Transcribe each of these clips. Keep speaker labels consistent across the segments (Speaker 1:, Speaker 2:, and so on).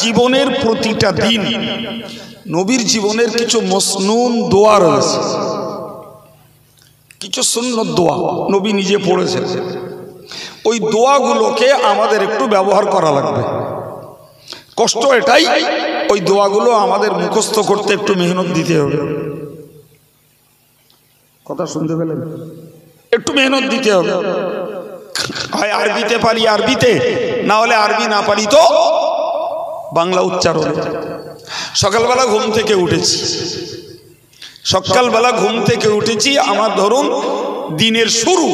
Speaker 1: জীবনের প্রতিটা দিন নবীর জীবনের কিছু মসনুন দোয়া রয়েছে, কিছু সুন্নত দোয়া নবী নিজে পড়েছেন। ওই দোয়াগুলোকে আমাদের একটু ব্যবহার করা লাগবে। কষ্ট এটাই, ওই দোয়াগুলো আমাদের মুখস্থ করতে একটু মেহনত দিতে হবে। কথা শুনতে পেলেন? একটু মেহনত দিতে হবে। হয় আরবিতে পারি আরবিতে, না হলে আরবি না পারি তো বাংলা উচ্চারণ। সকালবেলা ঘুম থেকে উঠেছি, আমার ধরুন দিনের শুরু,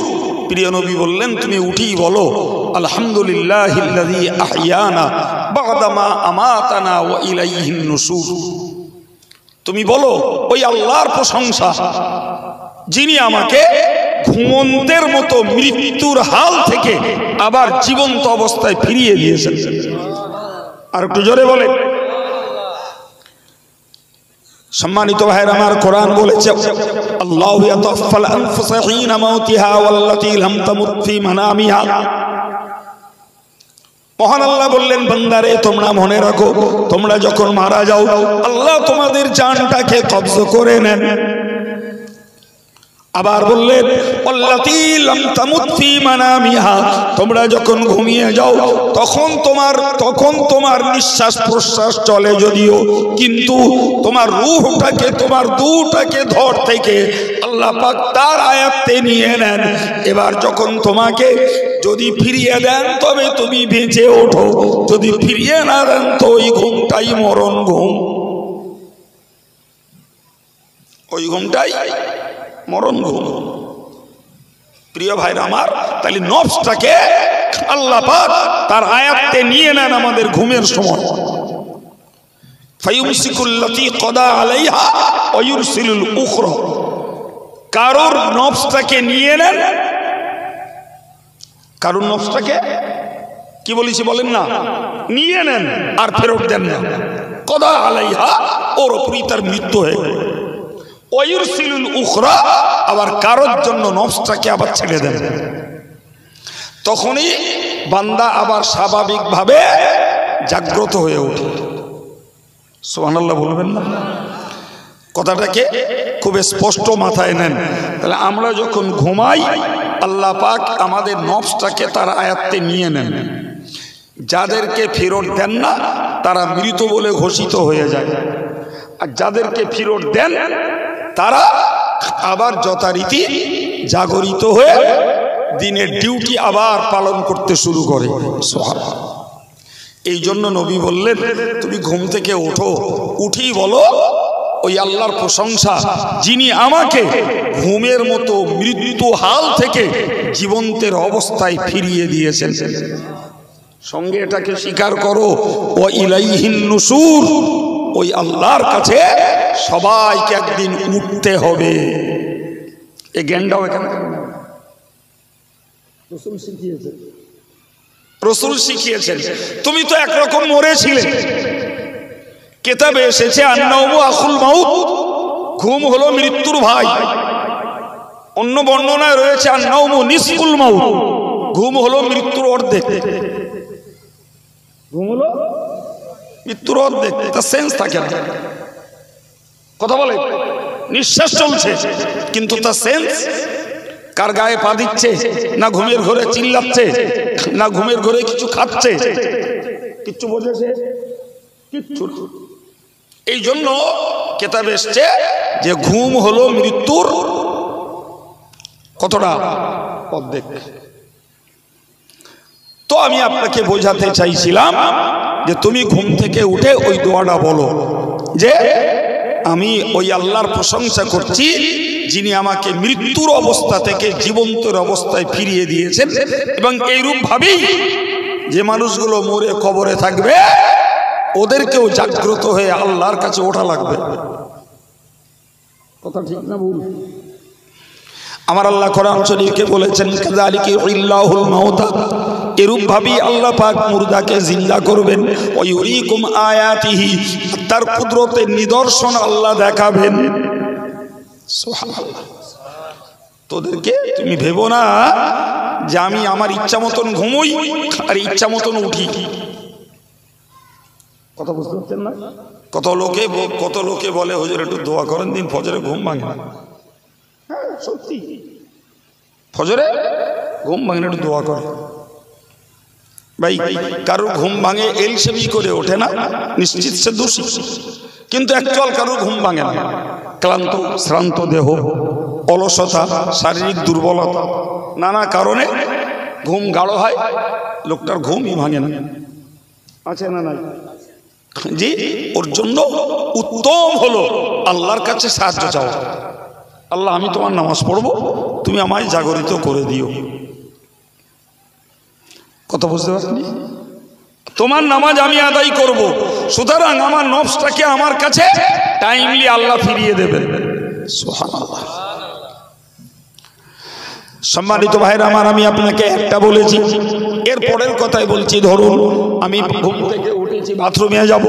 Speaker 1: প্রিয় নবী বললেন তুমি উঠেই বলো আলহামদুলিল্লাহিল্লাযী আহইয়ানা বা'দা মা আমাতানা ওয়া ইলাইহিন নুশুর। তুমি বলো ওই আল্লাহর প্রশংসা যিনি আমাকে ঘুমন্তের মতো মৃত্যুর হাল থেকে আবার জীবন্ত অবস্থায় ফিরিয়ে দিয়েছেন। আর একটু জোরে বলে। সম্মানিত ভাইরা আমার, কোরআন বলেছে আল্লাহু ইয়াতাওয়াফাল আনফুসা হিনা মাউতিহা ওয়াল্লাতী লাম তামুত ফী মানামিহা। মহান আল্লাহ বললেন বান্দারে তোমরা মনে রাখো, তোমরা যখন মারা যাও আল্লাহ তোমাদের জানটাকে কবজ করে নেন। আবার বললেন আল্লাতী লাম তামুত ফী মানামিহা, তোমরা যখন ঘুমিয়ে যাও তখন তোমার নিঃশ্বাস প্রশ্বাস চলে যদিও, কিন্তু তোমার রূহটাকে, তোমার দুটাকে ধর থেকে আল্লাহ পাক তার আয়াতে নিয়ে নেন। এবার যখন তোমাকে যদি ফিরিয়ে দেন তবে তুমি বেঁচে ওঠো, যদি ফিরিয়ে না দেন তো ওই ঘুমটাই মরণ ঘুম, ওই ঘুমটাই মরণ ঘুম। প্রিয় ভাইরা আমার, তাহলে নফসটাকে আল্লাহ পাক তার আয়াতে নিয়ে নেন আমাদের ঘুমের সময়। ফায়ুমসিকুল্লাতী কদা আলাইহা ওয়া ইউরসিলুল উখরা, কারোর নফসটাকে নিয়ে নেন, কারোর নফসটাকে কি বলেছি বলেন না, নিয়ে নেন আর ফেরত দেন না। কদা আলাইহা, ওর উপরই তার মৃত্যু হয়ে গেল। ওয়ুরসিলুল উখরা, আবার কারোর জন্য নফসটাকে আবার ছেড়ে দেন। তখনই বান্দা আবার স্বাভাবিকভাবে জাগ্রত হয়ে ওঠে। সুবহানাল্লাহ বলবেন না? কথাটাকে খুব স্পষ্ট মাথায় নেন। তাহলে আমরা যখন ঘুমাই আল্লাহ পাক আমাদের নফসটাকে তার আয়াত্তে নিয়ে নেন। যাদেরকে ফেরত দেন না তারা মৃত বলে ঘোষিত হয়ে যায়, আর যাদেরকে ফেরত দেন তারা আবার যথারীতি জাগরিত হয়ে দিনের ডিউটি আবার পালন করতে শুরু করে। সুবহানাল্লাহ। এই জন্য নবী বললেন তুমি ঘুম থেকে ওঠো, উঠেই বলো ওই আল্লাহর প্রশংসা যিনি আমাকে ঘুমের মতো মৃত্যু হাল থেকে জীবন্তের অবস্থায় ফিরিয়ে দিয়েছেন। সঙ্গে এটাকে স্বীকার করো ওয়া ইলাইহিন নুশুর, ওই আল্লাহর কাছে সবাইকে একদিন উঠতে হবে। এই জ্ঞানটাও এখানে রাসূল শিখিয়েছেন। তুমি তো একরকম মরেছিলে, কিতাবে এসেছে আন্নাউমু আখুল মাউত, ঘুম হলো মৃত্যুর ভাই। অন্য বর্ণনায় রয়েছে আন্নাউমু নিসফুল মাউত, ঘুম হলো মৃত্যুর অর্ধেক। ঘুম হলো মৃত্যুর অর্ধেক, তার সেন্স থাকে না। কথা বলে, নিঃশ্বাস চলছে কিন্তু তার সেন্স, কার গায়ে পা দিচ্ছে, না ঘুমের ঘরে চিল্লাচ্ছে, না ঘুমের ঘরে কিছু খাচ্ছে, কিচ্ছু বোঝেছে কিচ্ছু। এই জন্য কিতাবে এসেছে যে ঘুম হলো মৃত্যুর কতটা অর্ধেক। তো আমি আপনাকে বোঝাতে চাইছিলাম যে তুমি ঘুম থেকে উঠে ওই দোয়াটা বলো যে আমি ওই আল্লাহর প্রশংসা করছি যিনি আমাকে মৃত্যুর অবস্থা থেকে জীবন্তের অবস্থায় ফিরিয়ে দিয়েছেন। এবং এইরূপ ভাবেই যে মানুষগুলো মরে কবরে থাকবে ওদেরকেও জাগ্রত হয়ে আল্লাহর কাছে ওঠা লাগবে। কথা ঠিক না ভুল? আমার আল্লাহ কোরআন শরীফে বলেছেন কাযালিকা ইল্লাহুল মাউতা, এরূপ ভাবেই আল্লাহ পাক মুর্দাকে জিন্দা করবেন। ওয়া ইউরিকুম আয়াতিহি, তার কুদরতের নিদর্শন আল্লাহ দেখাবেন। সুবহানাল্লাহ। তোদেরকে তুমি ভেবো না যে আমি আমার ইচ্ছা মতন ঘুমোই আর ইচ্ছা মতন উঠি। কথা বুঝতে পারছেন না? কত লোকে বলে হুজুর একটু দোয়া করেন দিন, ফজরে ঘুম ভাঙে না। হ্যাঁ সত্যি, ফজরে ঘুম ভাঙে না, একটু দোয়া করে। ভাই কারোর ঘুম ভাঙে এলসেবি করে ওঠে না, নিশ্চিত সে দোষী। কিন্তু একচুয়াল কারোর ঘুম ভাঙে না, ক্লান্ত শ্রান্ত দেহ, অলসতা, শারীরিক দুর্বলতা, নানা কারণে ঘুম গাঢ় হয়, লোকটার ঘুমই ভাঙে না। আছে না নাই? জি, ওর জন্য উত্তম হলো আল্লাহর কাছে সাহায্য চাও। আল্লাহ আমি তোমার নামাজ পড়বো, তুমি আমায় জাগরিত করে দিও। কথা বুঝতে পারছি? তোমার নামাজ আমি আদায় করব, সুতরাং আমার নফসটাকে আমার কাছে টাইমলি আল্লাহ ফিরিয়ে দেবেন। সুবহানাল্লাহ। সম্মানিত ভাইরা আমার, আমি আপনাকে একটা বলেছি, এর পরের কথাই বলছি। ধরুন আমি ঘুম থেকে উঠেছি, বাথরুমে যাব,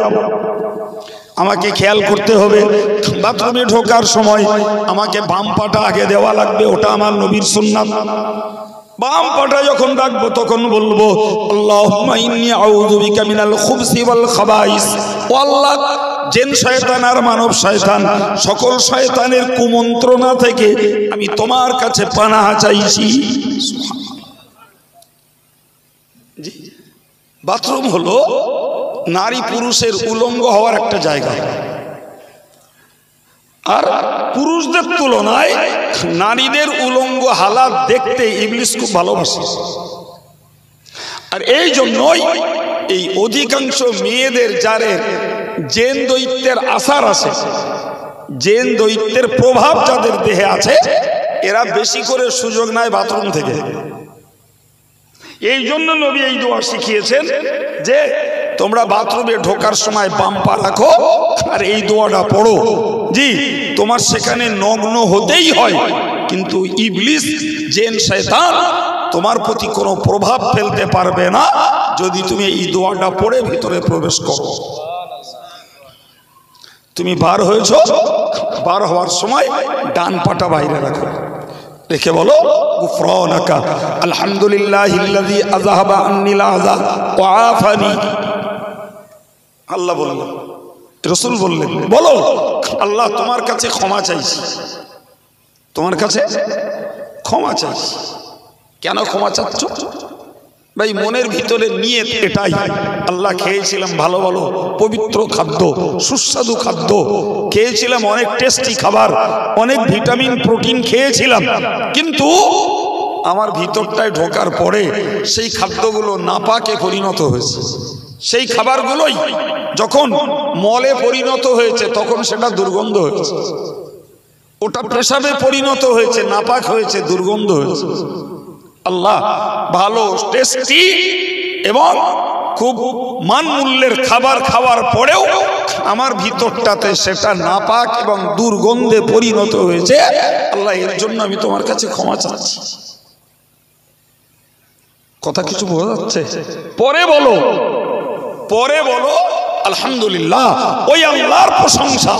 Speaker 1: আমাকে খেয়াল করতে হবে বাথরুমে ঢোকার সময় আমাকে বাম পাটা আগে দেওয়া লাগবে, ওটা আমার নবীর সুন্নাত। বাম পাটা যখন রাখবো তখন বলবো আল্লাহুম্মা ইন্নী আউযু বিকা মিনাল খুবসি ওয়াল খাবাইস। ও আল্লাহ, জিন শয়তান আর মানব শয়তান, সকল শয়তানের কুমন্ত্রণা থেকে আমি তোমার কাছে পানাহ চাইছি। জি, বাথরুম হলো নারী পুরুষের উলঙ্গ হওয়ার একটা জায়গা, আর পুরুষদের তুলনায় নারীদের উলঙ্গ হালাত দেখতে ইবলিস খুব ভালোবাসে। আর এই জন্যই এই অধিকাংশ মেয়েদের যাদের জেন দৈত্যের আসার আছে, জেন দৈত্যের প্রভাব যাদের দেহে আছে, এরা বেশি করে সুযোগ নেয় বাথরুম থেকে। এই জন্য নবী এই দোয়া শিখিয়েছেন যে তোমরা বাথরুমে ঢোকার সময় বাম পা রাখো আর এই দোয়াটা পড়ো। জি, তোমার সেখানে নগ্ন হতেই হয়, কিন্তু ইবলিস জিন শয়তান তোমার প্রতি কোনো প্রভাব ফেলতে পারবে না যদি তুমি এই দোয়াটা পড়ে ভিতরে প্রবেশ করো। তুমি বার হয়েছো, বার হওয়ার সময় ডান পাটা বাইরে রাখো, রেখে বলো গুফরানাকা আলহামদুলিল্লাহিল্লাযী আযহাবা আন্নিল আযা ওয়া আফানি। আল্লাহ বললেন, রাসূল বললেন, বলো আল্লাহ তোমার কাছে ক্ষমা চাইছি, তোমার কাছে ক্ষমা চাইছি। কেন ক্ষমা চাচ্ছ? ভাই মনের ভিতরে নিয়ত এটাই, আল্লাহ খেয়েছিলাম ভালো ভালো পবিত্র খাদ্য, সুস্বাদু খাদ্য খেয়েছিলাম, অনেক টেস্টি খাবার, অনেক ভিটামিন প্রোটিন খেয়েছিলাম, কিন্তু আমার ভিতরটায় ঢোকার পরে সেই খাদ্যগুলো নাপাকে পরিণত হয়েছে। সেই খাবারগুলোই যখন মলে পরিণত হয়েছে তখন সেটা দুর্গন্ধ হয়েছে, ওটা পেশাবে পরিণত হয়েছে, নাপাক হয়েছে, দুর্গন্ধ হয়েছে। আল্লাহ ভালো টেস্টি এবং খুব মানমূল্যের খাবার খাওয়ার পরেও আমার ভিতরটাতে সেটা নাপাক এবং দুর্গন্ধে পরিণত হয়েছে। আল্লাহ এর জন্য আমি তোমার কাছে ক্ষমা চাচ্ছি। কথা কিছু বোঝা যাচ্ছে? পরে বলো, পরে বলো আলহামদুলিল্লাহ, ওই আল্লাহর প্রশংসা,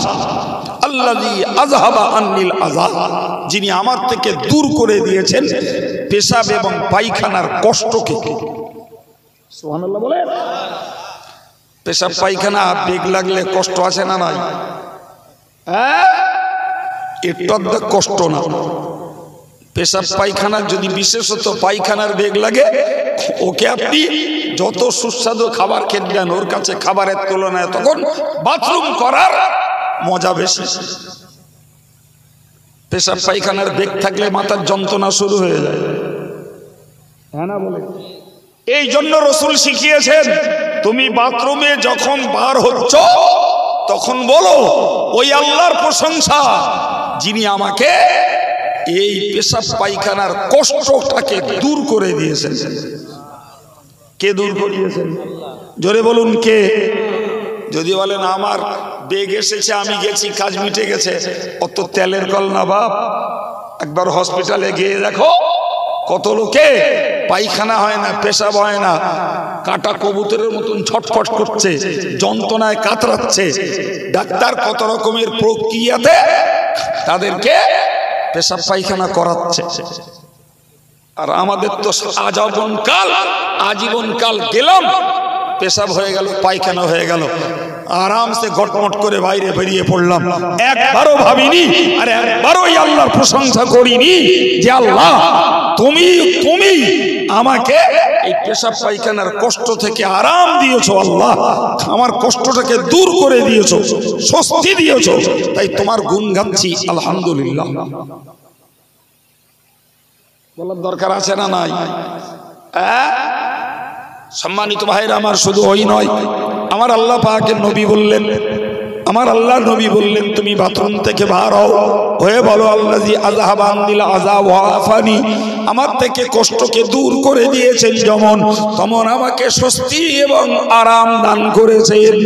Speaker 1: আল্লাযী আযহাবা আন্নিল আযা, যিনি আমার থেকে দূর করে দিয়েছেন পেশাব এবং পায়খানার কষ্টকে। সুবহানাল্লাহ বলেন। পেশাব পায়খানা বেগ লাগলে কষ্ট আছে না নাই? হ্যাঁ, একটু কষ্ট না। পেশাব পায়খানার যদি বিশেষত পায়খানার বেগ লাগে, ওকে আপনি যত সুস্বাদু খাবার খেতে দেন ওর কাছে খাবারের তুলনায় তখন বাথরুম করার মজা বেশি। পেশাব পায়খানার বেগ থাকলে মাথার যন্ত্রণা শুরু হয়ে যায়, হ্যাঁ না বলে? এই জন্য রাসূল শিখিয়েছেন তুমি বাথরুমে যখন বার হচ্ছ তখন বলো ওই আল্লাহর প্রশংসা যিনি আমাকে এই পেশাব পায়খানার কষ্টটাকে দূর করে দিয়েছেন। কে দূর করে দিয়েছেন? জোরে বলুন কে? যদি বলেন আমার বেগ এসেছে, আমি গেছি, কাজ মিটে গেছে, অত তেলের কল না বাপ। একবার হসপিটালে গিয়ে দেখো কত লোকে পায়খানা হয় না, পেশাব হয় না, কাটা কবুতরের মতন ছটফট করছে, যন্ত্রণায় কাতরাচ্ছে। ডাক্তার কত রকমের প্রক্রিয়াতে তাদেরকে পেশাব পায়খানা করাচ্ছে। আর আমাদের তো আজীবনকাল গেলাম পেশাব হয়ে গেল, পায়খানা হয়ে গেল, আরামসে গটমট করে বাইরে বেরিয়ে পড়লাম। একবারও ভাবিনি আর একবারও আল্লাহর প্রশংসা করিনি যে আল্লাহ তুমি তুমি আমাকে এই পেশাব পায়খানার কষ্ট থেকে আরাম দিয়েছো, আল্লাহ আমার কষ্টটাকে দূর করে দিয়েছো, স্বস্তি দিয়েছো, তাই তোমার গুণ গাচ্ছি আলহামদুলিল্লাহ। বলার দরকার আছে না নাই? সম্মানিত ভাইরা আমার, শুধু ওই নয়, আমার আল্লাহ পাকের নবী বললেন, আমার আল্লাহর নবী বললেন তুমি বাথরুম থেকে বার হও, হয়ে বলো আল্লাযী আযহাবা আনিল আযাব ওয়া আফানি, আমার থেকে কষ্টকে দূর করে দিয়েছেন যেমন তেমন আমাকে স্বস্তি এবং আরাম দান করেছেন।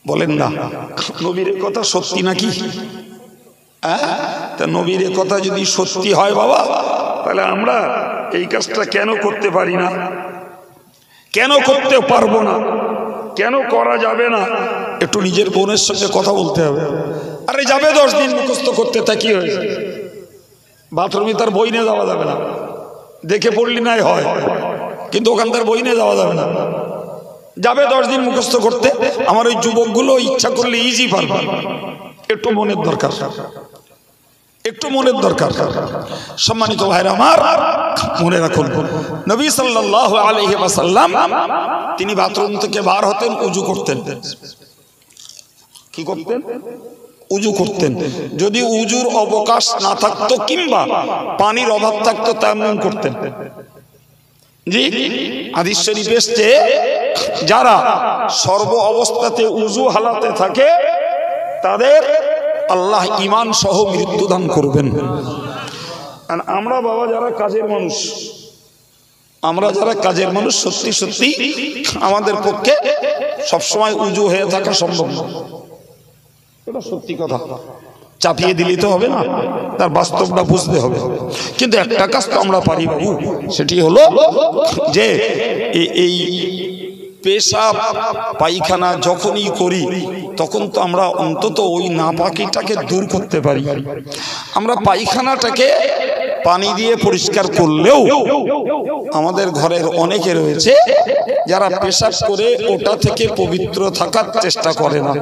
Speaker 1: বলেন না নবীর কথা সত্যি নাকি? তা নবীর কথা যদি সত্যি হয় বাবা, তাহলে আমরা এই কাজটা কেন করতে পারি না? কেন করতে পারবো না? কেন করা যাবে না? একটু নিজের বোনের সঙ্গে কথা বলতে হবে। আরে যাবে 10 দিন মুখস্থ করতে, তা কি হয়েছে? বাথরুমে তার বই নিয়ে যাওয়া যাবে না, দেখে পড়লি নাই হয়, কিন্তু ওখান তার বই নিয়ে যাওয়া যাবে না। যাবে 10 দিন মুখস্থ করতে। আমার ওই যুবকগুলো ইচ্ছা করলে ইজি পারবে। একটু মনের দরকার, একটু মনের দরকার। সম্মানিত ভাইরা আমার, মনে রাখুন নবী সাল্লাল্লাহু আলাইহি ওয়াসাল্লাম তিনি বাথরুম থেকে বার হতেন, উযু করতেন। কি করতেন? উযু করতেন। যদি উযুর অবকাশ না থাকতো কিংবা পানির অভাব থাকতো তায়াম্মুম করতেন। জি, হাদিস শরীফে এসেছে যারা সর্ব অবস্থাতে উযু হালাতে থাকে তাদের আল্লাহ ঈমান সহ মৃত্যু দান করবেন। আর আমরা বাবা যারা কাজের মানুষ, আমরা যারা কাজের মানুষ, সত্যি সত্যি আমাদের পক্ষে সবসময় উযু হয়ে থাকা সম্ভব না। এটা সত্যি কথা, চাপিয়ে দিলে তো হবে না, তার বাস্তবটা বুঝতে হবে। কিন্তু একটা কাজ তো আমরা পারি বাবু, সেটি হলো যে এই পেশাব পায়খানা যখনই করি তখন তো আমরা অন্তত ওই নাপাকিটাকে দূর করতে পারি। আমরা পায়খানাটাকে পানি দিয়ে পরিষ্কার করলেও আমাদের ঘরের অনেকে রয়েছে যারা পেশাব করে ওটা থেকে পবিত্র থাকার চেষ্টা করে না।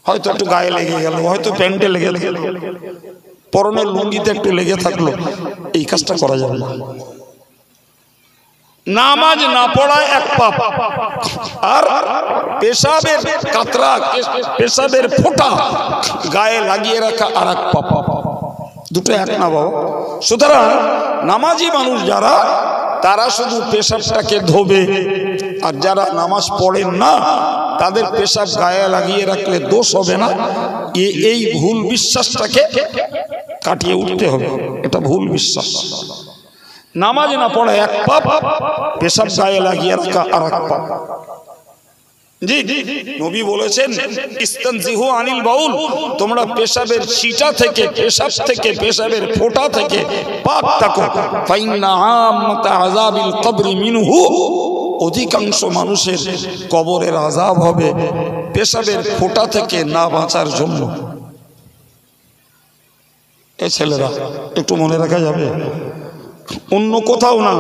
Speaker 1: হয়তো একটু গায়ে লেগে গেল, হয়তো প্যান্টে লেগে গেল, পরনের লুঙ্গিতে একটু লেগে থাকলো, এই কাজটা করা যাবে না। নামাজ না পড়া এক পাপ, আর পেশাবের কাতরা, পেশাবের ফোঁটা গায়ে লাগিয়ে রাখা আর এক পাপ। দুটো এক না বাবা। সুতরাং নামাজি মানুষ যারা, তারা শুধু পেশাবটাকে ধোবে, আর যারা নামাজ পড়েন না তাদের পেশাব গায়ে লাগিয়ে রাখলে দোষ হবে না। এই ভুল বিশ্বাসটাকে কাটিয়ে উঠতে হবে। এটা ভুল বিশ্বাস। নামাজ না পড়া এক পাপ, পেশাব গায়ে লাগিয়ে রাখা আর এক পাপ। জি, নবী বলেছেন ইস্তানজিহু আনিল বাউল, তোমরা পেশাবের ছিটা থেকে, পেশাব থেকে, পেশাবের ফোঁটা থেকে পাক থাকো। ফাইন্না আম্মাতা আযাবিল কবরি মিনহু, অধিকাংশ মানুষের কবরের আযাব হবে পেশাবের ফোঁটা থেকে না বাঁচার জন্য। এই ছেলেরা একটু মনে রাখা যাবে, অন্য কোথাও না,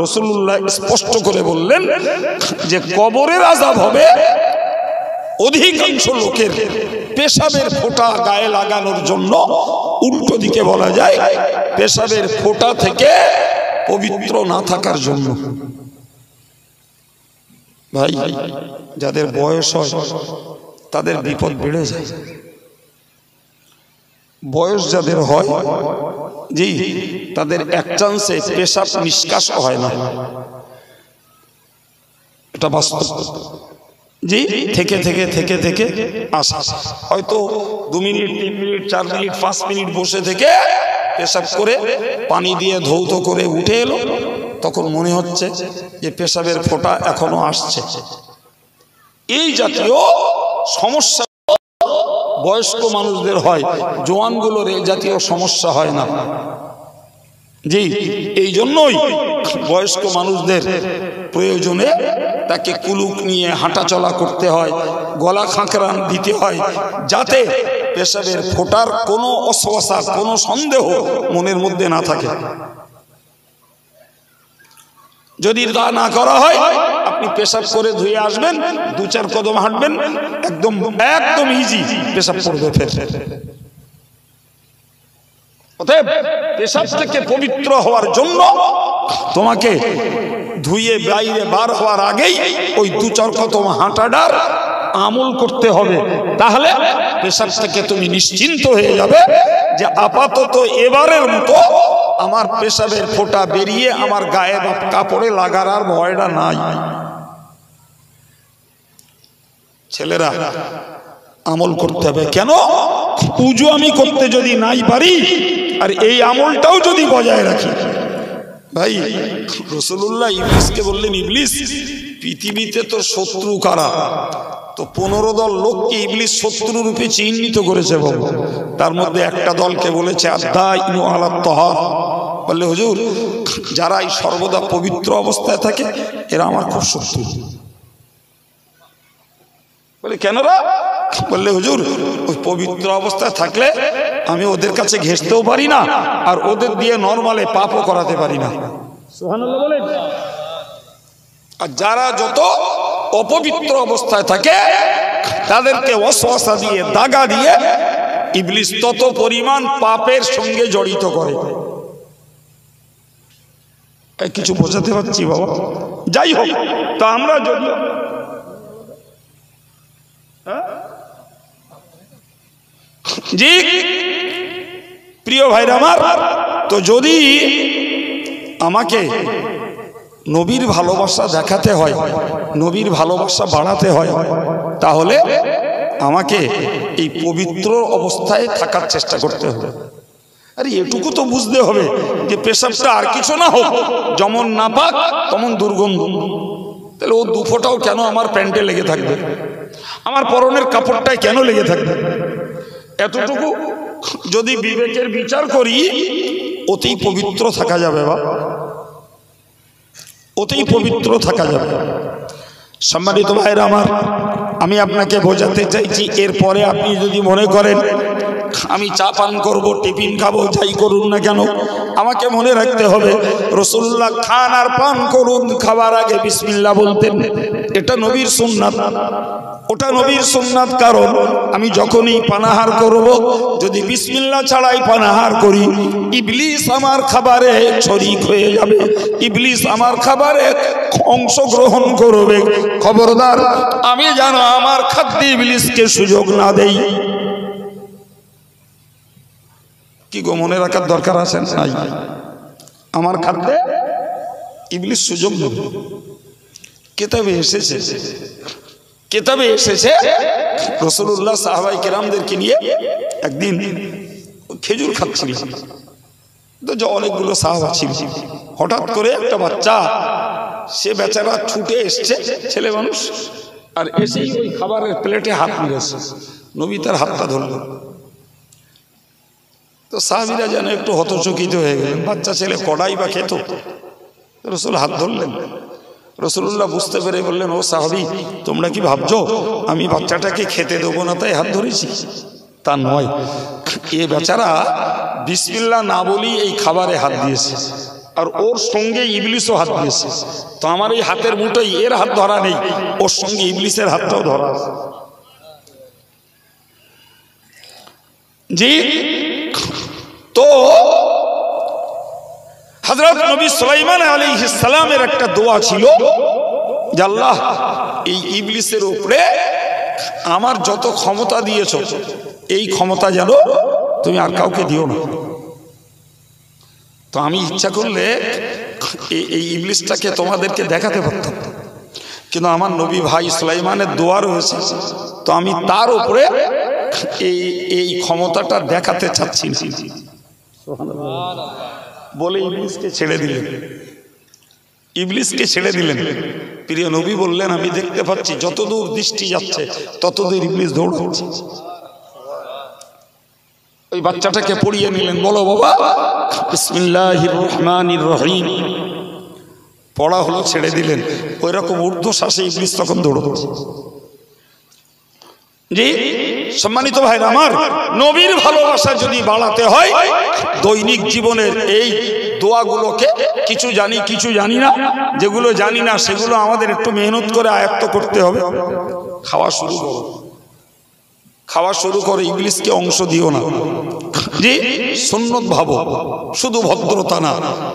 Speaker 1: রাসূলুল্লাহ স্পষ্ট করে বললেন যে কবরের আযাব হবে অধিকাংশ লোকের পেশাবের ফোঁটা গায়ে লাগানোর জন্য। উল্টো দিকে বলা যায় পেশাবের ফোঁটা থেকে পবিত্র না থাকার জন্য। ভাই, যাদের বয়স হয় তাদের বিপদ বেড়ে যায়। বয়স যাদের হয় জি, তাদের এক চান্সে পেশাব নিষ্কাশ হয় না। এটা বাস্তব। জি, থেকে থেকে থেকে থেকে আসা, হয়তো 2 মিনিট 3 মিনিট 4 মিনিট 5 মিনিট বসে থেকে পেশাব করে পানি দিয়ে ধৌত করে উঠে এলো, তখন মনে হচ্ছে যে পেশাবের ফোঁটা এখনো আসছে। এই জাতীয় সমস্যা বয়স্ক মানুষদের হয়, জোয়ানগুলোর এই জাতীয় সমস্যা হয় না। জি, এই জন্যই বয়স্ক মানুষদের প্রয়োজনে তাকে কুলুক নিয়ে হাঁটাচলা করতে হয়, গলা খাঁকরান দিতে হয়, যাতে পেশাবের ফোঁটার কোনো অস্বস্তা, কোনো সন্দেহ মনের মধ্যে না থাকে। যদি তা না করা হয় আপনি পেশাব করে ধুয়ে আসবেন, 2-4 কদম হাঁটবেন, একদম একদম ইজি পেশাব করবে ফের। অতএব পেশাব থেকে পবিত্র হওয়ার জন্য তোমাকে ধুয়ে বাইরে বার হওয়ার আগেই ওই 2-4 কদম হাঁটাটার আমল করতে হবে। তাহলে পেশাব থেকে তুমি নিশ্চিন্ত হয়ে যাবে যে আপাতত এবারের মতো আমার পেশাবের ফোঁটা বেরিয়ে আমার গায়ে বা কাপড়ে লাগার আর ভয়টা নাই। ছেলেরা আমল করতে হবে। কেন? উজু আমি করতে যদি নাই পারি আর এই আমলটাও যদি বজায় রাখি, ভাই রাসূলুল্লাহ ইবলিসকে বললেন, ইবলিস পৃথিবীতে তো শত্রু কারা? তো 15 দল লোককে ইবলিস শত্রু রূপে চিহ্নিত করেছে বাবু। তার মধ্যে একটা দলকে বলেছে আদাইনু আলা তাহার। বললে হুজুর যারা এই সর্বদা পবিত্র অবস্থায় থাকে এরা আমার খুব শত্রু। বলে কেন রা? বললে হুজুর ওই পবিত্র অবস্থায় থাকলে আমি ওদের কাছে ঘেঁষতেও পারি না আর ওদের দিয়ে নরমালে পাপও করাতে পারি না। সুবহানাল্লাহ বলেন। আর যারা যত অপবিত্র অবস্থায় থাকে তাদেরকে ওয়াসওয়াসা দিয়ে দাগা দিয়ে ইবলিস তত পরিমাণ পাপের সঙ্গে জড়িত করে। কিছু বোঝাতে পারছি বাবা? যাই হোক, তো আমরা যদি জি প্রিয় ভাইরা আমার, তো যদি আমাকে নবীর ভালোবাসা দেখাতে হয়, নবীর ভালোবাসা বাড়াতে হয়, তাহলে আমাকে এই পবিত্র অবস্থায় থাকার চেষ্টা করতে হবে। আরে এটুকু তো বুঝতে হবে যে পেশাবটা আর কিছু না হোক, যেমন নাপাক তেমন দুর্গন্ধ। তাহলে ও 2 ফোঁটাও কেন আমার প্যান্টে লেগে থাকবে? আমার পরনের কাপড়টায় কেন লেগে থাকবে? এতটুকু যদি বিবেকের বিচার করি ওতেই পবিত্র থাকা যাবে বা ওতেই পবিত্র থাকা যাবে। সম্মানিত ভাইরা আমার, আমি আপনাকে বোঝাতে চাইছি, এরপরে আপনি যদি মনে করেন আমি চা পান করবো, টিফিন খাবো, যাই করুন না কেন, আমাকে মনে রাখতে হবে রাসূলুল্লাহ খান আর পান করুন, খাবার আগে বিসমিল্লাহ বলতেন। এটা নবীর সুন্নাত, ওটা নবীর সুন্নাত। কারণ আমি যখনই পানাহার করব যদি বিসমিল্লাহ ছাড়াই পানাহার করি, ইবলিস আমার খাবারে শরীক হয়ে যাবে, ইবলিস আমার খাবারে অংশগ্রহণ করবে। খবরদার আমি যেন আমার খাদ্যে ইবলিসকে সুযোগ না দেই। কি গো, মনে রাখার দরকার আছে নাই? আমার খাদ্যে ইবলিস সুযোগ নেবে। কিতাবে এসেছে, কিতাবে এসেছে রাসূলুল্লাহ সাহাবায়ে কেরামদেরকে নিয়ে একদিন খেজুর খাচ্ছিলেন। তো অনেকগুলো সাহাবা ছিল, হঠাৎ করে একটা বাচ্চা, সে বেচারা ছুটে এসছে, ছেলে মানুষ, আর এসেই ওই খাবারের প্লেটে হাত মেরেছে। নবী তার হাতটা ধরলেন। তো সাহাবীরা যেন একটু হতচকিত হয়ে গেলেন, বাচ্চা ছেলে কড়াই বা খেত, রাসূল হাত ধরলেন। রাসূলুল্লাহ বুঝতে পেরে বললেন, ও সাহাবী, তোমরা কি ভাবছো আমি বাচ্চাটাকে খেতে দেবো না তাই হাত ধরেছি? তা নয়, এ বেচারা বিসমিল্লাহ না বলি এই খাবারে হাত দিয়েছে, আর ওর সঙ্গে ইবলিসও হাত দিয়েছে। তো আমার এই হাতের মুঠোয় এর হাত ধরা নেই, ওর সঙ্গে ইবলিসের হাতটাও ধরা আছে। জি, তো হযরত নবী সুলাইমান আলাইহিস সালামের একটা দোয়া ছিল যে আল্লাহ এই ইবলিসের উপরে আমার যত ক্ষমতা দিয়েছো এই ক্ষমতা যেন তুমি আর কাউকে দিও না। তো আমি ইচ্ছা করলে এই ইবলিসটাকে তোমাদেরকে দেখাতে পারতাম, কিন্তু আমার নবী ভাই সুলাইমানের দোয়া রয়েছে, তো আমি তার উপরে এই ক্ষমতাটা দেখাতে চাচ্ছি না বলে ইবলিসকে ছেড়ে দিলেন। ইবলিসকে ছেড়ে দিলেন। প্রিয় নবী বললেন, আমি দেখতে পাচ্ছি যতদূর দৃষ্টি যাচ্ছে ততদূর ইবলিস দৌড়াচ্ছে। ওই বাচ্চাটাকে পড়িয়ে নিলেন, বলো বাবা বিসমিল্লাহির রহমানির রহিম। পড়া হলো, ছেড়ে দিলেন। ওই রকম ঊর্ধ্বশ্বাসে ইবলিস তখন দৌড়াচ্ছে। জি সম্মানিত ভাইরা আমার, নবীর ভালোবাসা যদি বাড়াতে হয় দৈনিক জীবনের এই দোয়াগুলোকে কিছু জানি কিছু জানি না, যেগুলো জানি না সেগুলো আমাদের একটু মেহনত করে আয়ত্ত করতে হবে। খাওয়া শুরু করো, খাওয়া শুরু করো, ইংলিশকে অংশ দিও না। জি, সুন্নত ভাবো, শুধু ভদ্রতা না।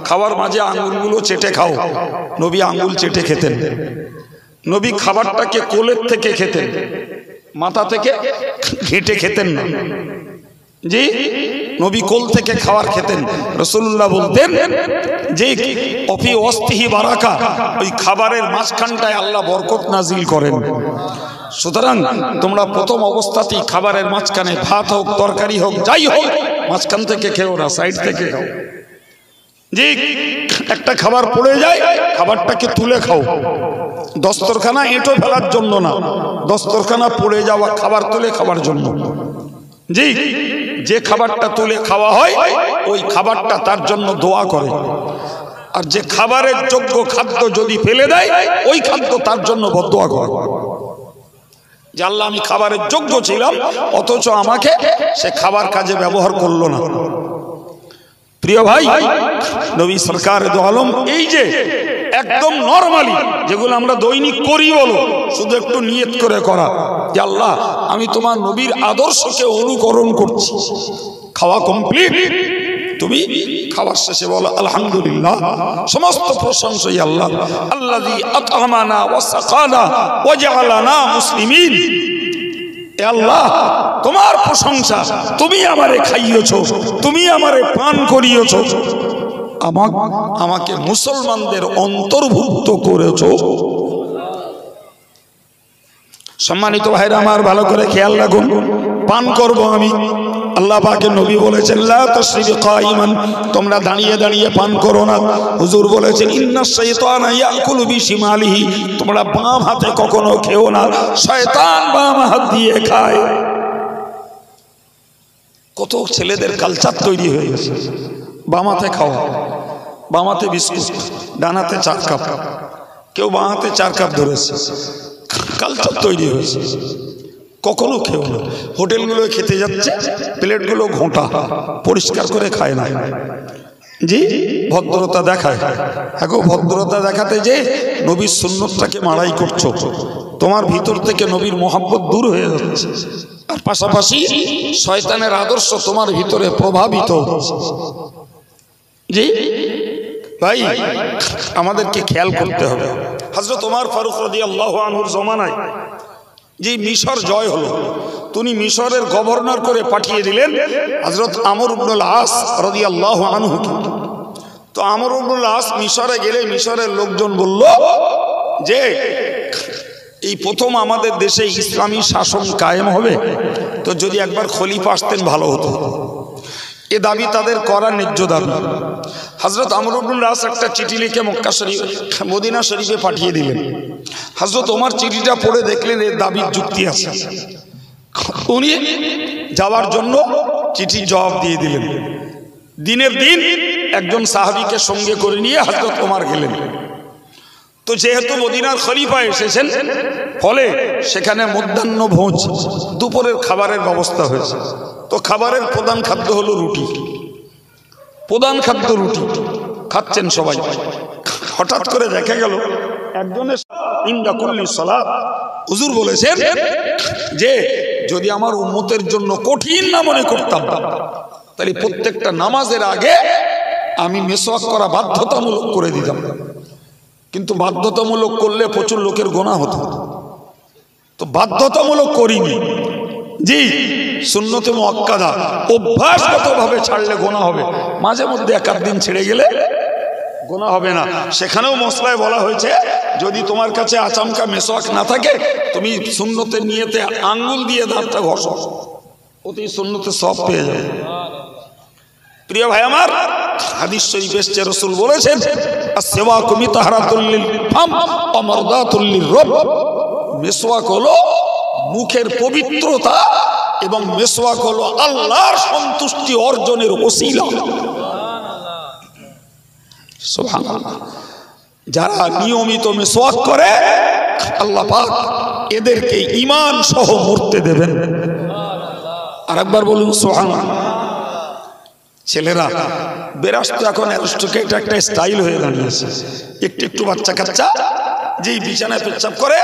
Speaker 1: খাওয়ার মাঝে আঙ্গুলগুলো চেটে খাও। নবী আঙ্গুল চেটে খেতেন। নবী খাবারটাকে কোলের থেকে খেতেন, মাথা থেকে ঘেঁটে খেতেন না। জি, নবী কোল থেকে খাবার খেতেন। রাসূলুল্লাহ বলতেন যে অফি ওয়াসতিহি বারাকা, ওই খাবারের মাঝখানটায় আল্লাহ বরকত নাজিল করেন। সুতরাং তোমরা প্রথম অবস্থাতেই খাবারের মাঝখানে ভাত হোক তরকারি হোক যাই হোক মাঝখান থেকে খেও না, সাইড থেকে খাও। জি, একটা খাবার পড়ে যায়, খাবারটাকে তুলে খাও। দস্তরখানা এঁটো ফেলার জন্য না, দস্তরখানা পড়ে যাওয়া খাবার তুলে খাওয়ার জন্য। জি, যে খাবারটা তুলে খাওয়া হয় ওই খাবারটা তার জন্য দোয়া করে। আর যে খাবারের যোগ্য খাদ্য যদি ফেলে দেয় ওই খাদ্য তার জন্য বদদোয়া করে। যে আল্লাহ আমি খাবারের যোগ্য ছিলাম অথচ আমাকে সে খাবার কাজে ব্যবহার করলো না। প্রিয় ভাই, নবী সরকার দো আলম এই যে একদম নরমালি যেগুলো আমরা দৈনিক করি, বলো শুধু একটু নিয়ত করে করা যে আল্লাহ আমি তোমার নবীর আদর্শকে অনুকরণ করছি। খাওয়া কমপ্লিট, তুমি খাবার শেষে বলো আলহামদুলিল্লাহ, সমস্ত প্রশংসাই আল্লাহ। আল্লাযী আত'আমানা ওয়া সাকানা ওয়া জাআলানা মুসলিমিন। এ আল্লাহ তোমার প্রশংসা, তুমি আমারে খাইয়েছো, তুমি আমারে পান করিয়েছো, আমাকে মুসলমানদের অন্তর্ভুক্ত করেছো। সম্মানিত ভাইরা আমার, ভালো করে খেয়াল রাখুন, পান করব আমি। আল্লাহ পাকের নবী বলেছেন লা তাশরিবু কাইমান, তোমরা দাঁড়িয়ে দাঁড়িয়ে পান করো না। হুজুর বলেছেন ইন্নাশ শাইতানা ইয়াকুলু বিশিমালিহি, তোমরা বাম হাতে কখনো খেও না, শয়তান বাম হাত দিয়ে খায়। কত ছেলেদের কালচার তৈরি হয়ে গেছে, বাম হাতে খাওয়া, বাম হাতে বিস্কুট, ডান হাতে 4 কাপ, কেউ বাম হাতে 4 কাপ ধরেছে, কালচার তৈরি হয়েছে। কখনো খেও না। হোটেলগুলো খেতে যাচ্ছে, প্লেটগুলো ঘোঁটা, পরিষ্কার করে খায় না। জি, ভদ্রতা দেখায়। এখন ভদ্রতা দেখাতে যে নবীর সুন্নতটাকে মাড়াই করছো, তোমার ভিতর থেকে নবীর মহব্বত দূর হয়ে যাচ্ছে। আর পাশাপাশি শয়তানের আদর্শ তোমার ভিতরে প্রভাবিত হচ্ছে। জি ভাই, আমাদেরকে খেয়াল করতে হবে। হযরত ওমর ফারুক রাদিয়াল্লাহু আনহুর জমানায় যে মিশর জয় হলো, তিনি মিশরের গভর্নর করে পাঠিয়ে দিলেন হযরত আমর ইবনুল আস রাদিয়াল্লাহু আনহু। তো আমর ইবনুল আস মিশরে গেলে মিশরের লোকজন বলল যে এই প্রথম আমাদের দেশে ইসলামী শাসন কায়েম হবে, তো যদি একবার খলিফা আসতেন ভালো হতো। এ দাবি তাদের করা ন্যায্য দাবি। হযরত আমর ইবনুল আস একটা চিঠি লিখে মক্কা শরীফ মদিনা শরীফে পাঠিয়ে দিলেন। হযরত ওমর চিঠিটা পড়ে দেখলেন এর দাবির যুক্তি আছে। উনি যাওয়ার জন্য চিঠির জবাব দিয়ে দিলেন। দিনের দিন একজন সাহাবীকে সঙ্গে করে নিয়ে হযরত ওমর গেলেন। তো যেহেতু মদিনার খলিফা এসেছেন, ফলে সেখানে মধ্যাহ্ন ভোজ, দুপুরের খাবারের ব্যবস্থা হয়েছে। তো খাবারের প্রধান খাদ্য হলো রুটি, প্রধান খাদ্য রুটি খাচ্ছেন সবাই। হঠাৎ করে দেখা গেল একজনের ইনদা কুল্লি সালাত, হুজুর বলেছেন যে যদি আমার উম্মতের জন্য কঠিন না মনে করতাম তাহলে প্রত্যেকটা নামাজের আগে আমি মিসওয়াক করা বাধ্যতামূলক করে দিতাম। কিন্তু বাধ্যতামূলক করলে প্রচুর লোকের গুনাহ হতো, তো বাধ্যতামূলক করিনি। জি, সুন্নতে মুআক্কাদা, অভ্যাসগতভাবে ছাড়লে গুনাহ হবে। মাঝে মধ্যে এক দিন ছেড়ে গেলে গুনাহ হবে না। সেখানেও মশলায় বলা হয়েছে যদি তোমার কাছে আচমকা মিসওয়াক না থাকে, তুমি সুন্নতের নিয়তে আঙ্গুল দিয়ে দাঁতটা ঘষো, অতি সুন্নতে সওয়াব পেয়ে যাবে। প্রিয় ভাই আমার, হাদিস শরীফে এসেছে রাসূল বলেছেন আসওয়াকু মিতাহরাতুল লিল ফাম ওয়া মারদাতুল লিররব। মিসওয়াক হলো মুখের পবিত্রতা এবং মিসওয়াক হলো আল্লাহর সন্তুষ্টি অর্জনের ওসিলা। সুবহানাল্লাহ। যারা নিয়মিত মিসওয়াক করে আল্লাহ পাক এদেরকে ঈমান সহ মরতে দেবেন। আরেকবার বলুন সুবহানাল্লাহ। ছেলেরা বেরাস তো এখন অ্যারিস্টোক্রেট একটা স্টাইল হয়ে দাঁড়িয়েছে। একটু একটু বাচ্চা কাচ্চা যেই বিছানায় পেচ্ছাপ করে,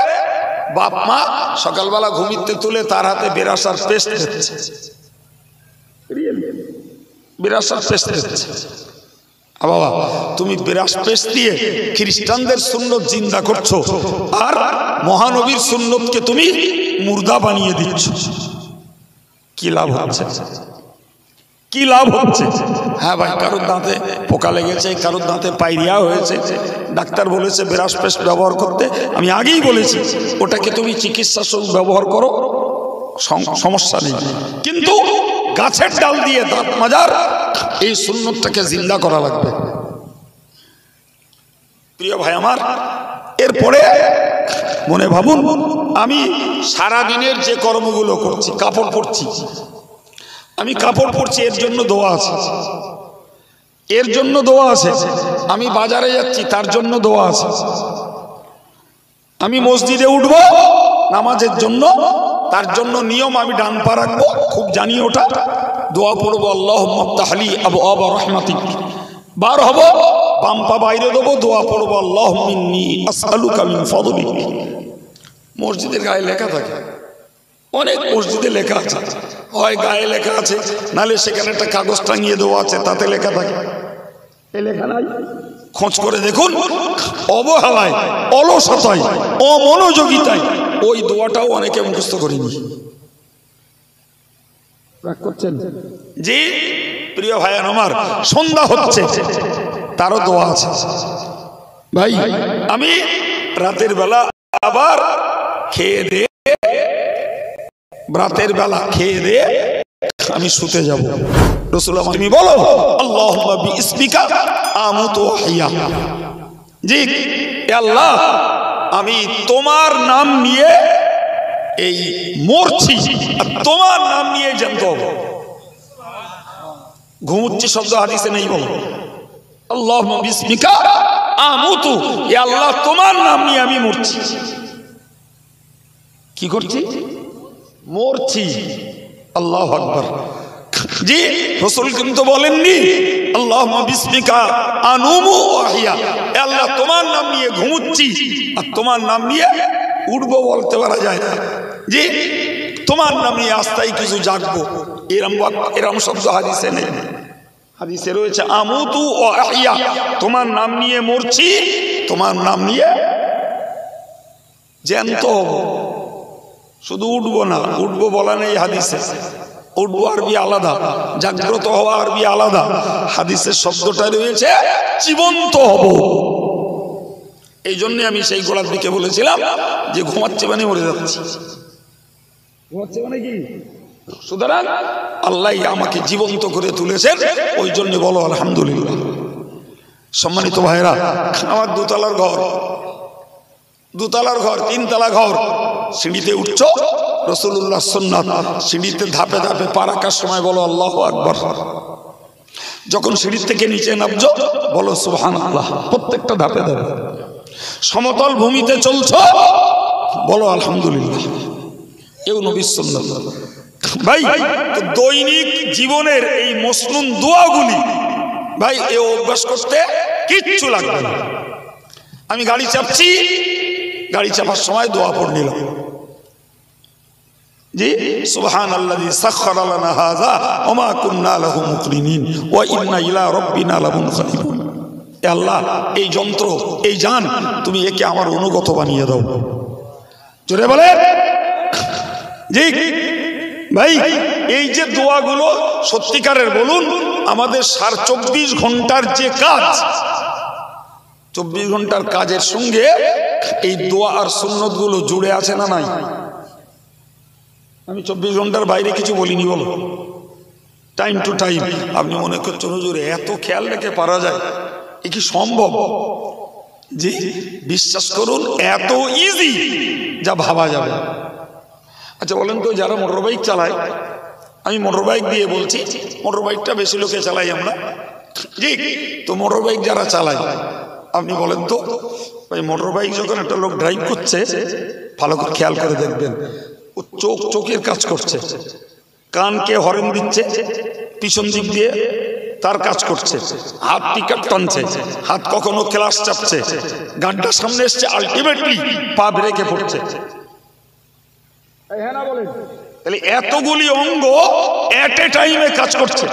Speaker 1: বাপ মা সকালবেলা ঘুমিতে তুলে তার হাতে বেরাস আর পেস্ট দিচ্ছে, বেরাস আর পেস্ট দিচ্ছে। বাবা, তুমি বেরাস পেস্ট দিয়ে খ্রিস্টানদের সুন্নত জিন্দা করছো, আর মহানবীর সুন্নতকে তুমি মুর্দা বানিয়ে দিচ্ছ। কি লাভ হচ্ছে? কি লাভ হচ্ছে? হ্যাঁ ভাই, কারোর দাঁতে পোকা লেগেছে, কারোর দাঁতে পাইরিয়া হয়েছে, ডাক্তার বলেছে বেরাস পেস্ট ব্যবহার করতে। আমি আগেই বলেছি ওটাকে তুমি চিকিৎসা স্বরূপ ব্যবহার করো, সমস্যা নেই, কিন্তু গাছের ডাল দিয়ে দাঁত মাজার এই সুন্নতটাকে জিন্দা করা লাগবে। প্রিয় ভাই আমার, এরপরে মনে ভাবুন, আমি সারা দিনের যে কর্মগুলো করছি, কাপড় পরছি, আমি কাপড় পরছি, এর জন্য দোয়া আছে, এর জন্য দোয়া আছে। আমি বাজারে যাচ্ছি, তার জন্য দোয়া আছে। আমি মসজিদে উঠব নামাজের জন্য, তার জন্য নিয়ম আমি ডান পা রাখবো, খুব জানি ওটা, দোয়া পড়বো আল্লাহুম্মা ইফতাহলি আবওয়াবা রাহমাতিক। বার হব, বাম পা বাইরে দেবো, দোয়া পড়বো আল্লাহুম্মা ইন্নী আসআলুকা মিন ফাদলিক। মসজিদের গায়ে লেখা থাকে, অনেক মসজিদে লেখা আছে, হয় গায়ে লেখা আছে, নালে সেখানে একটা কাগজ টাঙিয়ে দেওয়া আছে, তাতে লেখা থাকে। এই লেখা নাই, খোঁজ করে দেখুন। অবহেলায়, অলসতায়, অমনোযোগিতায় ওই দোয়াটাও অনেকে মুখস্থ করেনি। জি প্রিয় ভাই আমার, সন্ধ্যা হচ্ছে, তারও দোয়া আছে। ভাই আমি রাতের বেলা আবার খেয়ে দিয়ে, রাতের বেলা খেয়ে দিয়ে আমি শুতে যাব। রাসূল তুমি বলো আল্লাহুম্মা বিইসমিকা আমুতু ওয়া আহইয়া। জি আল্লাহ, আমি তোমার নাম নিয়ে এই মরছি, আর তোমার নাম নিয়ে জ্যান্ত হব। ঘুমুচ্ছি শব্দ হাদিসে নেই, বলো আল্লাহুম্মা বিইসমিকা আমুতু, এ আল্লাহ তোমার নাম নিয়ে আমি মরছি। কি করছি? মরছি। আল্লাহু আকবার। জি রাসূল কিন্তু বলেননি আল্লাহুম্মা বিসমিকা আনুমু ওয়া আহইয়া, এ আল্লাহ তোমার নাম নিয়ে ঘুমুচ্ছি আর তোমার নাম নিয়ে উঠবো, বলতে পারা যায় না। জি তোমার নাম নিয়ে আস্তাই কিছু জাগবো, এরম শব্দ হাদিসে নেই। হাদিসে রয়েছে আমুতু ওয়া আহইয়া, তোমার নাম নিয়ে মরছি, তোমার নাম নিয়ে জ্যান্ত হব। শুধু উঠবো না, উঠবো বলা নেই হাদিসে, উঠবো আরবি আলাদা, জাগ্রত হওয়া আরবি আলাদা। হাদিসের শব্দটা রয়েছে জীবন্ত হব। এই জন্য আমি সেই গোড়ার দিকে বলেছিলাম যে ঘুমাচ্ছে মানে মরে যাচ্ছি, ঘুমাচ্ছে মানে কি। সুতরাং আল্লাহ আমাকে জীবন্ত করে তুলেছেন, ওই জন্য বলো আলহামদুলিল্লাহ। সম্মানিত ভাইরা আমার, দোতলার ঘর, দোতলার ঘর, তিনতলা ঘর, সিঁড়িতে উঠছো, রাসূলুল্লাহ সুন্নাত সিঁড়িতে ধাপে ধাপে পা রাখার সময় বলো আল্লাহু আকবার। যখন সিঁড়ি থেকে নিচে নামছো বলো সুবহানাল্লাহ, প্রত্যেকটা ধাপে ধাপে। সমতল ভূমিতে চলছো বলো আলহামদুলিল্লাহ, এও নবীর সুন্নাত। ভাই দৈনিক জীবনের এই মসনুন দোয়াগুলি ভাই এ অভ্যাস করতে কিচ্ছু লাগবে না। আমি গাড়ি চাপছি, গাড়ি চাপার সময় দোয়া পড়ে নিলাম, জি সুবহানাল্লাযী সাখখারা লানা হাযা ওয়া মা কুন্না লাহু মুকরিনিন ওয়া ইন্না ইলা রাব্বিনা লামুনকালিবুন। এ আল্লাহ, এই যন্ত্র, এই জান, তুমি একে আমার অনুগত বানিয়ে দাও। জোরে বলে জি ভাই। এই যে দোয়াগুলো সত্যিকারের বলুন, আমাদের 24 ঘন্টার যে কাজ, 24 ঘন্টার কাজের সঙ্গে এই দোয়া আর সুন্নত গুলো জুড়ে আছে না নাই? আমি 24 ঘন্টার বাইরে কিছু বলিনি, বলো টাইম টু টাইম। আপনি মনে করছেন হুজুর এত খেয়াল রেখে পারা যায়, এ কি সম্ভব? জি বিশ্বাস করুন, এত ইজি যা ভাবা যাবে। আচ্ছা বলেন তো, যারা মোটর বাইক চালায়, আমি মোটর বাইক দিয়ে বলছি, মোটর বাইকটা বেশি লোকে চালাই আমরা, জি তো মোটর বাইক যারা চালায়, আপনি বলেন তো ভাই, মোটর বাইক যখন একটা লোক ড্রাইভ করছে, ভালো করে খেয়াল করে দেখবেন, ও চোখের কাজ করছে, কানকে হরেন দিচ্ছে, পিছন দিক দিয়ে তার কাজ করছে, হাত টিকার টানছে, হাত কখনো ক্লাস চাপছে, গানটা সামনে এসছে, আলটিমেটলি পা ব্রেকে পড়ছে। তাহলে এতগুলি অঙ্গ এট এ টাইমে কাজ করছে।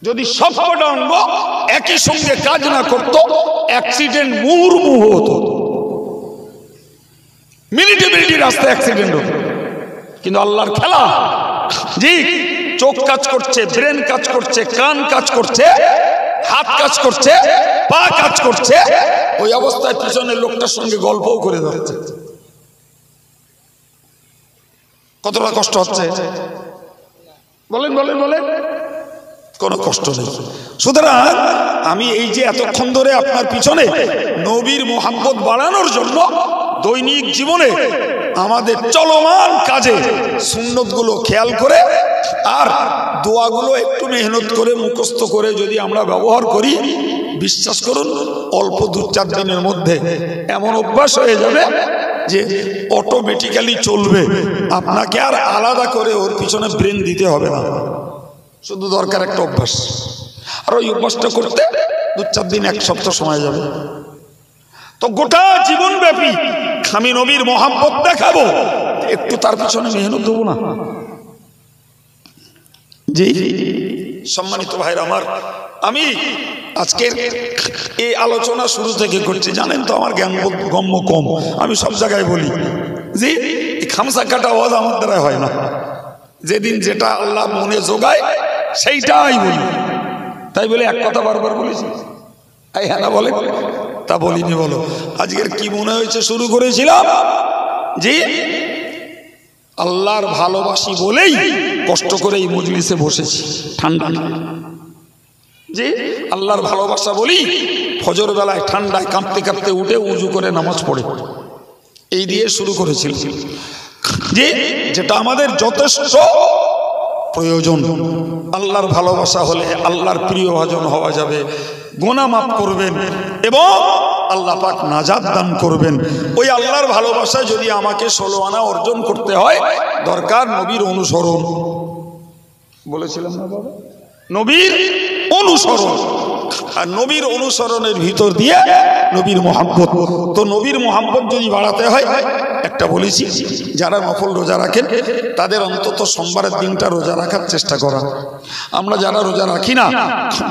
Speaker 1: যদি সবকটা অঙ্গ একই সঙ্গে কাজ না করত, অ্যাক্সিডেন্ট মুহুর্মুহু হতো, মিনিটে মিনিটে রাস্তায় অ্যাক্সিডেন্ট হতো। কিন্তু আল্লাহর খেলা, জি, চোখ কাজ করছে, ব্রেন কাজ করছে, কান কাজ করছে, হাত কাজ করছে, পা কাজ করছে, ওই অবস্থায় পিছনের লোকটার সঙ্গে গল্পও করে যাচ্ছে। কতটা কষ্ট হচ্ছে বলেন বলেন বলেন? কোনো কষ্ট নেই। সুতরাং আমি এই যে এতক্ষণ ধরে আপনার পিছনে নবীর মোহাম্মত বাড়ানোর জন্য দৈনিক জীবনে আমাদের চলমান কাজে সুন্নতগুলো খেয়াল করে আর দোয়াগুলো একটু মেহনত করে মুখস্থ করে যদি আমরা ব্যবহার করি, বিশ্বাস করুন অল্প 2-4 দিনের মধ্যে এমন অভ্যাস হয়ে যাবে যে অটোমেটিক্যালি চলবে। আপনাকে আর আলাদা করে ওর পিছনে ব্রেন দিতে হবে না, শুধু দরকার একটা অভ্যাস। আর ওই অভ্যাসটা করতে 2-4 দিন, 1 সপ্তাহ সময় যাবে। তো গোটা জীবন ব্যাপী আমি নবীর মোহাম্মত দেখাবো, একটু তার পিছনে মেহনত দেবো না? জি সম্মানিত ভাইরা আমার, আমি আজকের এই আলোচনা শুরু থেকে করছি। জানেন তো আমার জ্ঞান গম্য কম, আমি সব জায়গায় বলি যে খামসা কাটা ওয়াজ আমার দ্বারা হয় না। যেদিন যেটা আল্লাহ মনে জোগায় সেইটাই বলি। তাই বলে এক কথা বারবার বলেছি? হ্যাঁ না বলে? তা বলিনি। বলো আজকের কি মনে হয়েছে শুরু করেছিলাম? জি, আল্লাহর ভালোবাসি বলেই কষ্ট করে এই মজলিসে বসেছি, ঠান্ডা না। জি, আল্লাহর ভালোবাসা বলি ফজর বেলায় ঠান্ডায় কাঁপতে কাঁপতে উঠে উজু করে নামাজ পড়ে, এই দিয়ে শুরু করেছিল। যে যেটা আমাদের যথেষ্ট প্রয়োজন। আল্লাহর ভালোবাসা হলে আল্লাহর প্রিয় ভাজন হওয়া যাবে, গুনাহ মাফ করবেন এবং আল্লাহ পাক নাজাত দান করবেন। ওই আল্লাহর ভালোবাসা যদি আমাকে 16 আনা অর্জন করতে হয়, দরকার নবীর অনুসরণ। বলেছিলাম না বাবা? নবীর অনুসরণ। আর নবীর অনুসরণের ভিতর দিয়ে নবীর মোহাম্মত। তো নবীর মোহাম্মত যদি বাড়াতে হয়, একটা বলেছি, যারা নফল রোজা রাখেন তাদের অন্তত সোমবারের দিনটা রোজা রাখার চেষ্টা করা। আমরা যারা রোজা রাখি না,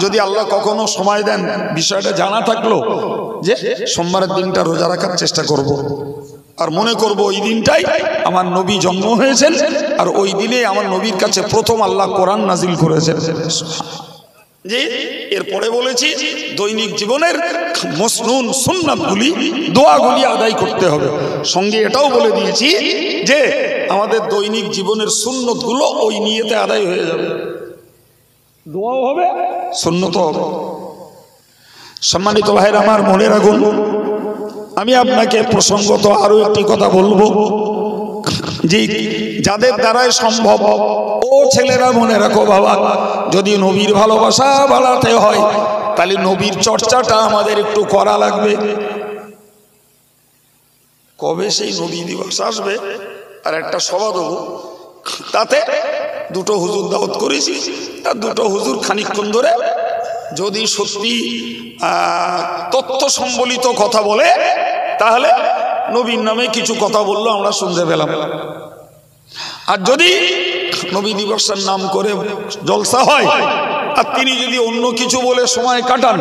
Speaker 1: যদি আল্লাহ কখনো সময় দেন, বিষয়টা জানা থাকলো যে সোমবারের দিনটা রোজা রাখার চেষ্টা করব। আর মনে করব ওই দিনটাই আমার নবী জন্ম হয়েছেন, আর ওই দিনে আমার নবীর কাছে প্রথম আল্লাহ কোরআন নাজিল করেছেন। যে এরপরে বলেছি দৈনিক জীবনের মসনুন সুন্নাতগুলি, দোয়াগুলি আদায় করতে হবে। সঙ্গে এটাও বলে দিয়েছি যে আমাদের দৈনিক জীবনের সুন্নতগুলো ওই নিয়তে আদায় হয়ে যাবে, দোয়াও হবে, সুন্নতও হবে। সম্মানিত ভাইরা আমার, মনে রাখুন, আমি আপনাকে প্রসঙ্গত আরো একটি কথা বলবো যে যাদের দ্বারাই সম্ভব, ও ছেলেরা মনে রাখো বাবা, যদি নবীর ভালোবাসা বাড়াতে হয় তাহলে নবীর চর্চাটা আমাদের একটু করা লাগবে। কবে সেই নবী দিবস আসবে আর একটা সভা দেবো, তাতে 2টো হুজুর দাওয়াত করেছি, আর 2টো হুজুর খানিকক্ষণ ধরে যদি সত্যি তথ্য সম্বলিত কথা বলে, তাহলে নবীর নামে কিছু কথা বললো, আমরা শুনতে পেলাম। আর যদি নবী দিবসের নাম করে জলসা হয় আর তিনি যদি অন্য কিছু বলে সময় কাটান,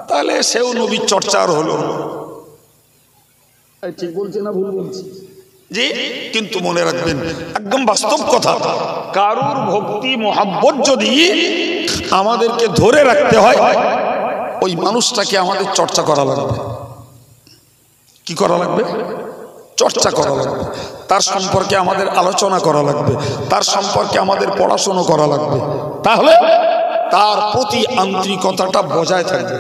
Speaker 1: তাহলে সেও নবীর চর্চার হলো। ঠিক বলছে না ভুল বলছি? জি, কিন্তু মনে রাখবেন একদম বাস্তব কথা, কারুর ভক্তি মোহাব্বত যদি আমাদেরকে ধরে রাখতে হয়, ওই মানুষটাকে আমাদের চর্চা করা লাগবে। কি করা লাগবে? চর্চা করা লাগবে। তার সম্পর্কে আমাদের আলোচনা করা লাগবে, তার সম্পর্কে আমাদের পড়াশোনা করা লাগবে, তাহলে তার প্রতি আন্তরিকতাটা বজায় থাকবে।